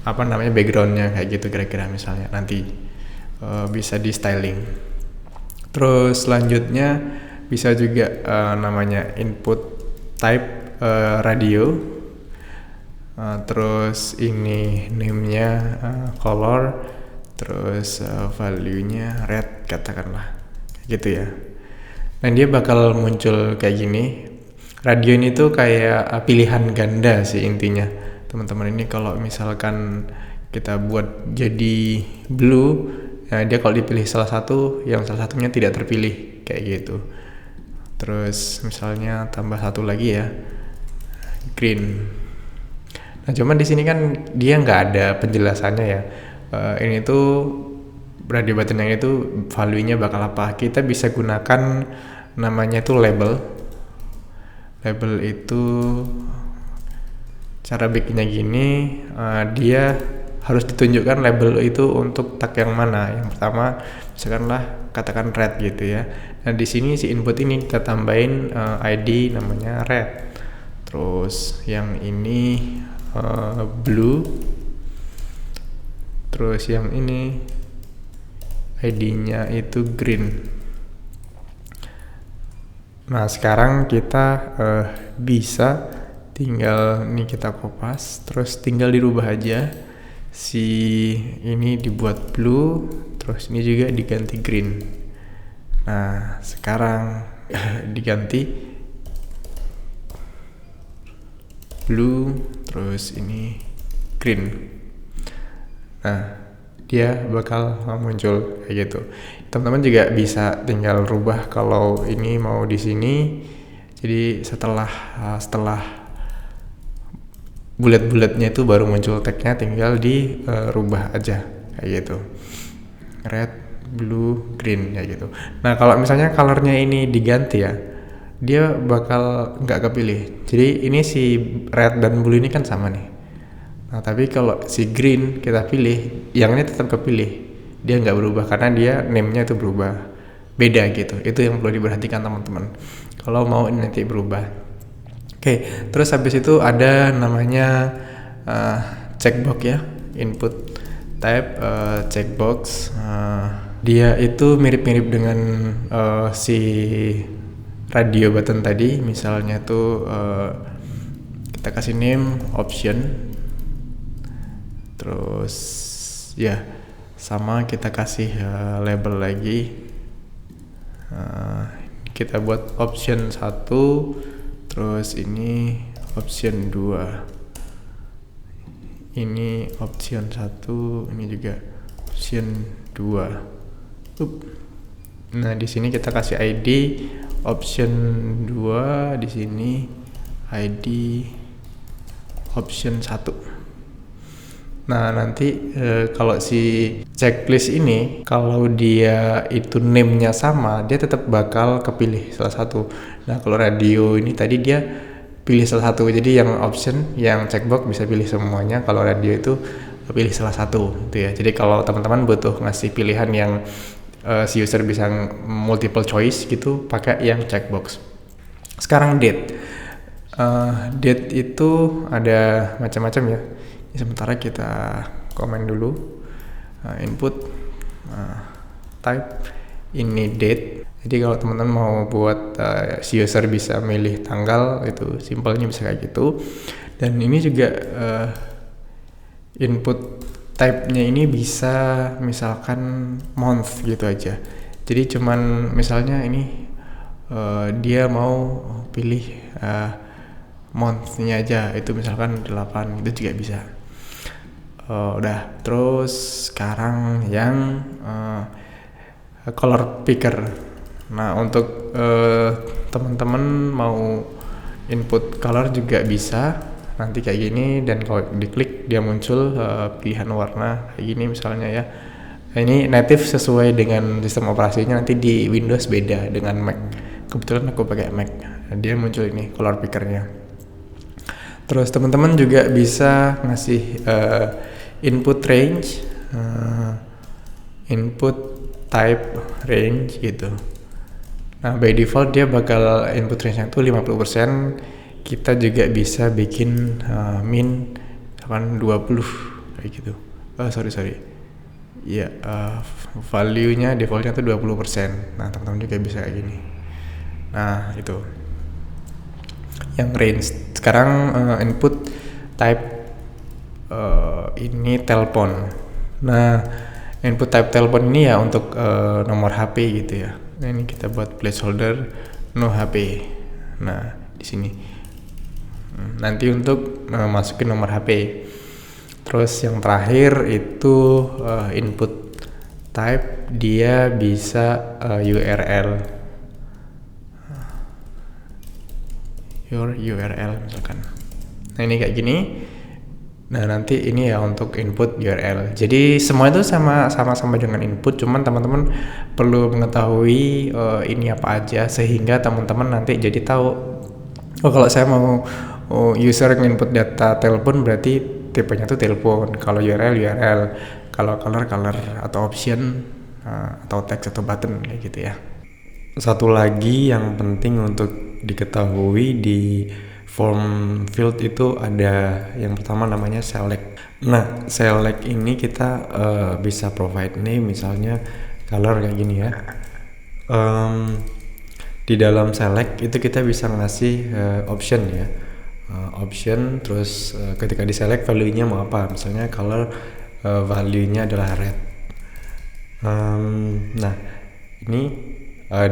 backgroundnya kayak gitu kira-kira, misalnya nanti bisa di styling. Terus selanjutnya bisa juga namanya input type radio. Terus ini name-nya color, terus value-nya red katakanlah gitu ya. Dan dia bakal muncul kayak gini. Radio ini tuh kayak pilihan ganda sih intinya teman-teman. Ini kalau misalkan kita buat jadi blue, nah dia kalau dipilih salah satu, yang salah satunya tidak terpilih kayak gitu. Terus misalnya tambah satu lagi ya, green. Nah cuman di sini kan dia nggak ada penjelasannya ya. Ini tuh radio button yang itu value-nya bakal apa. Kita bisa gunakan namanya tuh label. Label itu cara bikinnya gini, dia harus ditunjukkan label itu untuk tag yang mana. Yang pertama misalkanlah katakan red gitu ya. Nah di sini si input ini kita tambahin ID namanya red. Terus yang ini blue. Terus yang ini ID-nya itu green. Nah sekarang kita bisa tinggal ini kita kopas, terus tinggal dirubah aja si ini dibuat blue, terus ini juga diganti green. Nah sekarang diganti blue, terus ini green. Nah dia bakal muncul kayak gitu. Teman-teman juga bisa tinggal rubah kalau ini mau di sini. Jadi setelah bulat-bulatnya itu baru muncul tagnya, tinggal di rubah aja kayak gitu. Red, blue, green kayak gitu. Nah kalau misalnya colornya ini diganti ya, dia bakal nggak kepilih. Jadi ini si red dan blue ini kan sama nih. Nah tapi kalau si green kita pilih, yang ini tetap kepilih, dia nggak berubah karena dia name-nya itu berubah, beda gitu. Itu yang perlu diperhatikan teman-teman kalau mau ini nanti berubah. Oke, terus habis itu ada namanya checkbox ya, input type checkbox. Dia itu mirip-mirip dengan si radio button tadi. Misalnya tuh kita kasih name option, terus ya sama kita kasih label lagi. Kita buat option 1, terus ini option 2, ini option 1, ini juga option 2. Nah di sini kita kasih ID option 2, di sini ID option 1. Nah nanti kalau si checklist ini, kalau dia itu name-nya sama, dia tetap bakal kepilih salah satu. Nah kalau radio ini tadi dia pilih salah satu, jadi yang option, yang checkbox bisa pilih semuanya. Kalau radio itu pilih salah satu, gitu ya. Jadi kalau teman-teman butuh ngasih pilihan yang si user bisa multiple choice gitu, pakai yang checkbox. Sekarang date. Date itu ada macam-macam ya. Sementara kita komen dulu. Input type ini date. Jadi kalau teman-teman mau buat si user bisa milih tanggal, itu simpelnya bisa kayak gitu. Dan ini juga input type-nya ini bisa misalkan month gitu aja. Jadi cuman misalnya ini dia mau pilih month-nya aja, itu misalkan 8, itu juga bisa. Udah, terus sekarang yang color picker. Nah untuk teman-teman mau input color juga bisa, nanti kayak gini, dan kalau diklik dia muncul pilihan warna kayak gini misalnya ya. Ini native sesuai dengan sistem operasinya, nanti di Windows beda dengan Mac. Kebetulan aku pakai Mac, dia muncul ini color pickernya. Terus teman-teman juga bisa ngasih input range, input type range gitu. Nah by default dia bakal input range-nya itu 50%. Kita juga bisa bikin min misalkan 20 kayak gitu. Sorry. Ya, value-nya default-nya tuh 20%. Nah teman-teman juga bisa kayak gini. Nah itu yang range. Sekarang input type ini telepon. Nah input type telepon ini ya untuk nomor HP gitu ya. Nah ini kita buat placeholder no HP. Nah di sini nanti untuk masukin nomor HP. Terus yang terakhir itu input type, dia bisa URL, your URL misalkan. Nah ini kayak gini. Nah nanti ini ya untuk input URL. Jadi semua itu sama-sama dengan input, cuman teman-teman perlu mengetahui ini apa aja, sehingga teman-teman nanti jadi tahu, oh kalau saya mau user input data telepon berarti tipenya tuh telepon, kalau URL, kalau color atau option atau text atau button kayak gitu ya. Satu lagi yang penting untuk diketahui di form field itu ada yang pertama namanya select. Nah select ini kita bisa provide name, misalnya color kayak gini ya. Di dalam select itu kita bisa ngasih option ya, option. Terus ketika di select value-nya mau apa, misalnya color value-nya adalah red. Nah ini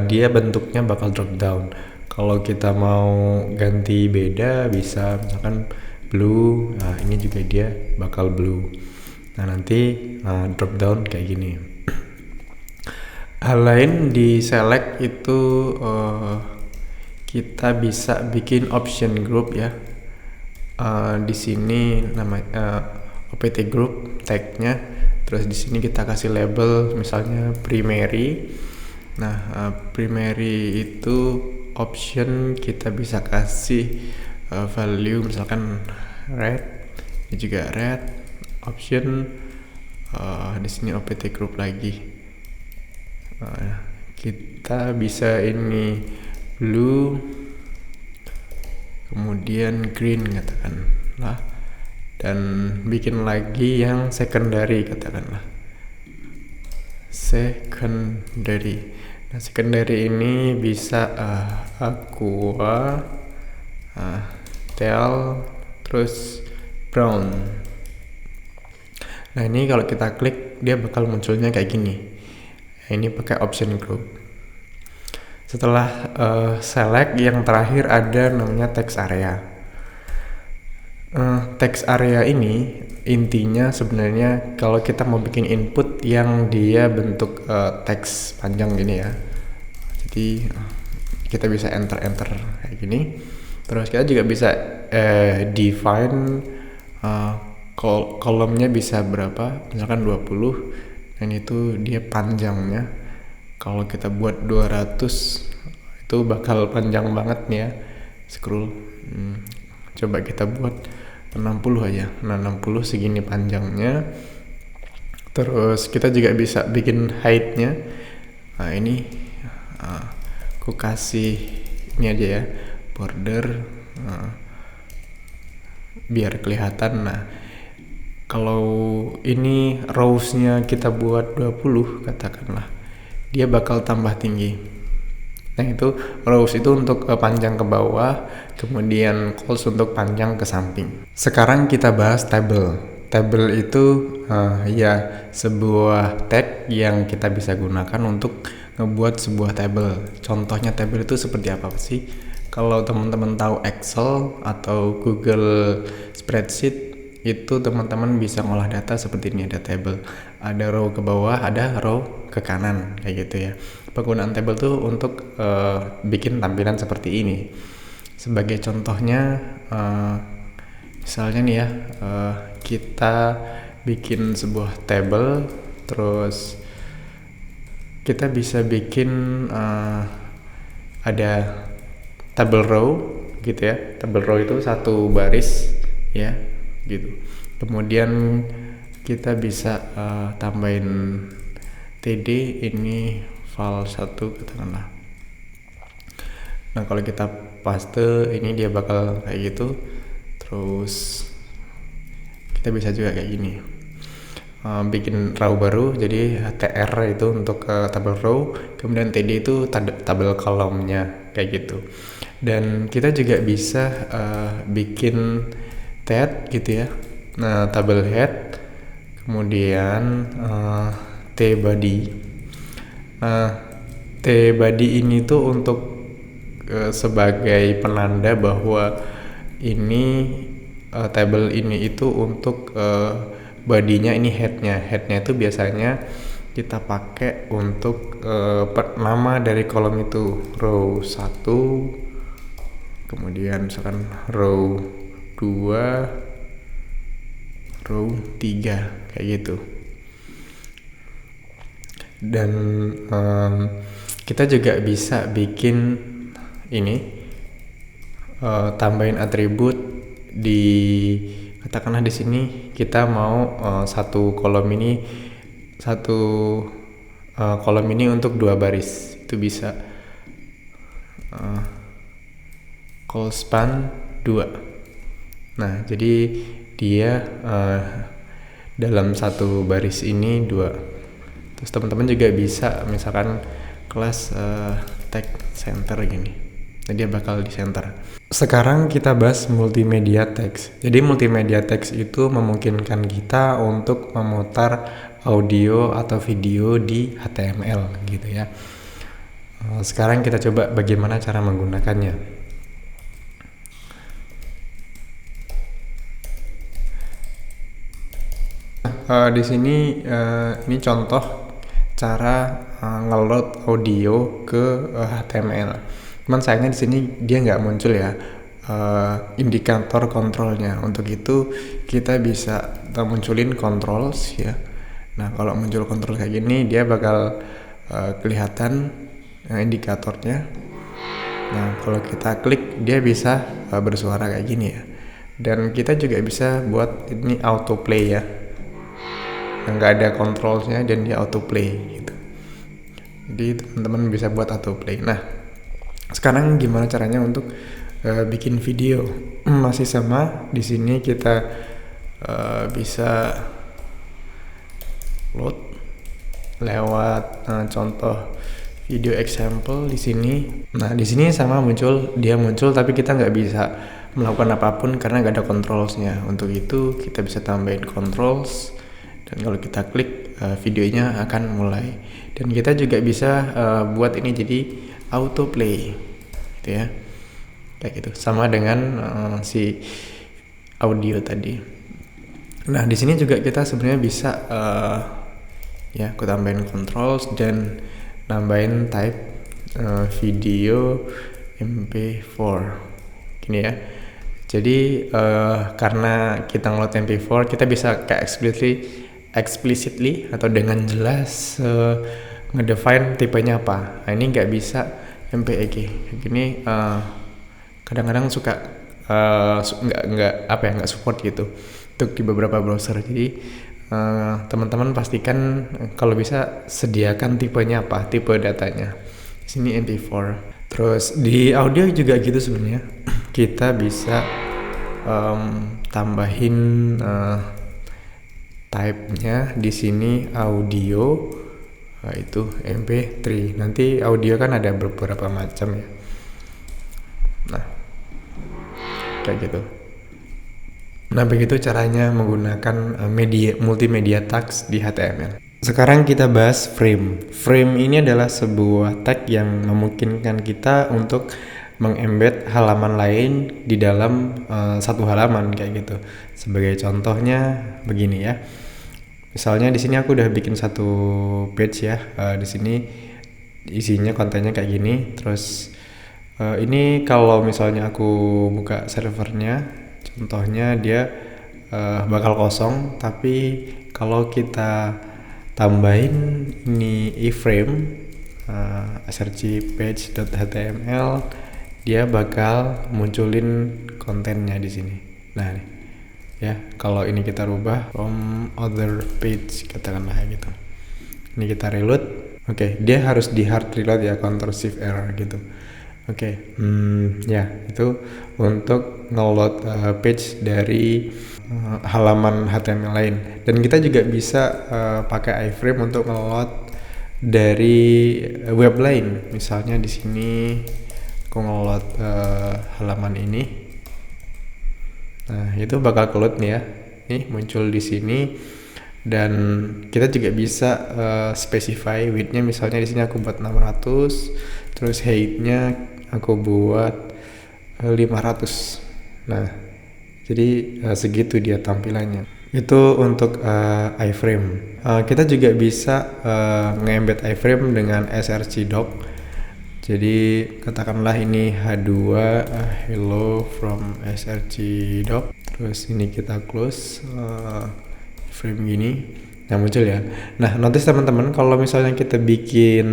dia bentuknya bakal drop down. Kalau kita mau ganti beda bisa misalkan blue. Nah ini juga dia bakal blue. Nah nanti drop down kayak gini. Hal lain di select itu kita bisa bikin option group ya. Di sini namanya opt group tagnya. Terus di sini kita kasih label misalnya primary. Nah primary itu option, kita bisa kasih value misalkan red, ini juga red option. Di sini opt group lagi. Kita bisa ini blue, kemudian green katakan lah. dan bikin lagi yang secondary, katakanlah secondary. Nah, secondary ini bisa aqua, teal, terus brown. Nah, ini kalau kita klik dia bakal munculnya kayak gini. Nah, ini pakai option group. Setelah select, yang terakhir ada namanya text area. Text area ini intinya sebenarnya kalau kita mau bikin input yang dia bentuk teks panjang gini ya. Jadi kita bisa enter kayak gini. Terus kita juga bisa define kolomnya bisa berapa, misalkan 20, dan itu dia panjangnya. Kalau kita buat 200 itu bakal panjang banget nih ya, scroll. Coba kita buat 60 aja. Nah, 60 segini panjangnya. Terus kita juga bisa bikin height-nya. Nah, ini aku kasih ini aja ya, border, biar kelihatan. Nah, kalau ini rows-nya kita buat 20 katakanlah, dia bakal tambah tinggi. Nah, itu rows itu untuk panjang ke bawah, kemudian columns untuk panjang ke samping. Sekarang kita bahas table. Table itu ya sebuah tag yang kita bisa gunakan untuk ngebuat sebuah table. Contohnya table itu seperti apa sih? Kalau teman-teman tahu Excel atau Google Spreadsheet, itu teman-teman bisa ngolah data seperti ini. Ada table, ada row ke bawah, ada row ke kanan, kayak gitu ya. Penggunaan table tuh untuk bikin tampilan seperti ini. Sebagai contohnya, misalnya nih ya, kita bikin sebuah table, terus kita bisa bikin ada table row gitu ya. Table row itu satu baris ya, gitu. Kemudian kita bisa tambahin td, ini file 1 katakanlah. Nah, kalau kita paste ini dia bakal kayak gitu. Terus kita bisa juga kayak gini, bikin row baru, jadi tr itu untuk table row, kemudian td itu tabel kolomnya kayak gitu. Dan kita juga bisa bikin tab gitu ya. Nah, table head, kemudian tbody. Nah, tbody ini tuh untuk sebagai penanda bahwa ini table ini itu untuk bodinya, ini headnya itu biasanya kita pakai untuk nama dari kolom itu, row 1, kemudian misalkan row 2, row 3 kayak gitu. Dan kita juga bisa bikin ini, tambahin atribut di, katakanlah di sini kita mau satu kolom ini untuk 2 baris, itu bisa call span 2. Nah, jadi dia dalam satu baris ini 2. Terus teman-teman juga bisa misalkan kelas tag center gini, nah dia bakal di center. Sekarang kita bahas multimedia text. Jadi multimedia text itu memungkinkan kita untuk memutar audio atau video di HTML gitu ya. Sekarang kita coba bagaimana cara menggunakannya. Di sini ini contoh cara ngeload audio ke HTML. Cuman sayangnya di sini dia nggak muncul ya indikator kontrolnya. Untuk itu kita bisa munculin controls ya. Nah, kalau muncul kontrol kayak gini dia bakal kelihatan indikatornya. Nah, kalau kita klik dia bisa bersuara kayak gini ya. Dan kita juga bisa buat ini autoplay ya, nggak ada kontrolnya dan dia autoplay gitu. Jadi teman-teman bisa buat autoplay. Nah, sekarang gimana caranya untuk bikin video? Masih sama, di sini kita bisa load lewat contoh video example di sini. Nah di sini sama muncul tapi kita nggak bisa melakukan apapun karena nggak ada controlsnya. Untuk itu kita bisa tambahin controls, dan kalau kita klik videonya akan mulai. Dan kita juga bisa buat ini jadi autoplay gitu ya, kayak gitu, sama dengan si audio tadi. Nah di sini juga kita sebenarnya bisa ya aku tambahin controls dan nambahin type video MP4 gini ya. Jadi karena kita ngeload MP4, kita bisa kayak explicitly atau dengan jelas ngedefine tipenya apa. Nah ini nggak bisa MPEG gini, kadang-kadang suka nggak support gitu untuk di beberapa browser. Jadi teman-teman pastikan kalau bisa sediakan tipenya apa, tipe datanya. Di sini MP4. Terus di audio juga gitu sebenarnya. Kita bisa tambahin type-nya di sini audio, itu MP3. Nanti audio kan ada beberapa macam ya. Nah, kayak gitu. Nah begitu caranya menggunakan multimedia tags di HTML. Sekarang kita bahas frame. Frame ini adalah sebuah tag yang memungkinkan kita untuk mengembed halaman lain di dalam satu halaman kayak gitu. Sebagai contohnya begini ya. Misalnya di sini aku udah bikin satu page ya. Di sini isinya kontennya kayak gini. Terus ini kalau misalnya aku buka servernya, contohnya dia bakal kosong, tapi kalau kita tambahin ini iframe src page.html, dia bakal munculin kontennya di sini. Nah nih, ya kalau ini kita rubah from other page katakanlah gitu. Ini kita reload. Oke, dia harus di hard reload ya, Ctrl Shift R gitu. Oke, ya itu untuk ngeload page dari halaman HTML lain. Dan kita juga bisa pakai iframe untuk ngeload dari web lain. Misalnya di sini aku ngeload halaman ini. Nah, itu bakal keload nih ya. Nih muncul di sini. Dan kita juga bisa specify width-nya, misalnya di sini aku buat 600, terus height-nya aku buat 500. Nah, jadi segitu dia tampilannya. Itu untuk iframe. Kita juga bisa nge-embed iframe dengan src doc. Jadi katakanlah ini H2 hello from src doc. Terus ini kita close frame gini. Nah muncul ya. Nah notice teman-teman, kalau misalnya kita bikin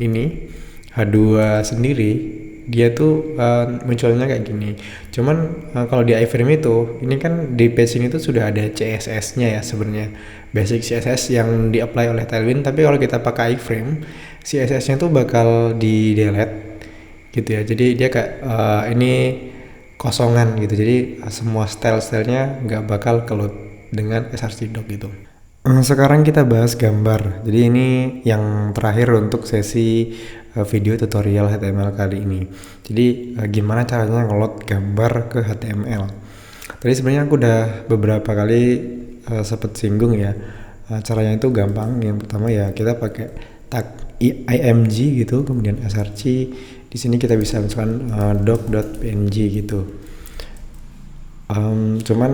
ini H2 sendiri, dia tuh munculnya kayak gini. Cuman kalau di iframe itu, ini kan di page ini tuh sudah ada CSS-nya ya sebenarnya, basic CSS yang di-apply oleh Tailwind. Tapi kalau kita pakai iframe, CSS-nya tuh bakal di delete gitu ya. Jadi dia kayak ini kosongan gitu. Jadi semua style-stylenya nggak bakal keload dengan src doc gitu. Sekarang kita bahas gambar. Jadi ini yang terakhir untuk sesi video tutorial HTML kali ini. Jadi gimana caranya ngeload gambar ke HTML. Tadi sebenarnya aku udah beberapa kali sempat singgung ya. Caranya itu gampang. Yang pertama ya kita pakai tag img gitu, kemudian src. Di sini kita bisa misalkan doc.png gitu. Cuman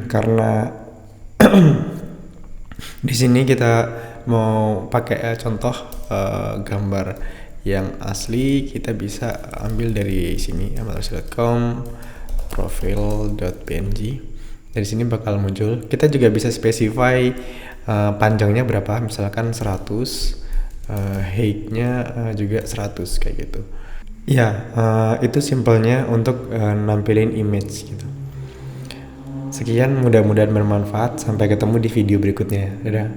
karena di sini kita mau pakai contoh gambar yang asli, kita bisa ambil dari sini amatorsi.com profile.png. Dari sini bakal muncul. Kita juga bisa specify panjangnya berapa, misalkan 100, height-nya juga 100 kayak gitu. Ya, itu simpelnya untuk nampilin image gitu. Sekian, mudah-mudahan bermanfaat. Sampai ketemu di video berikutnya. Dadah.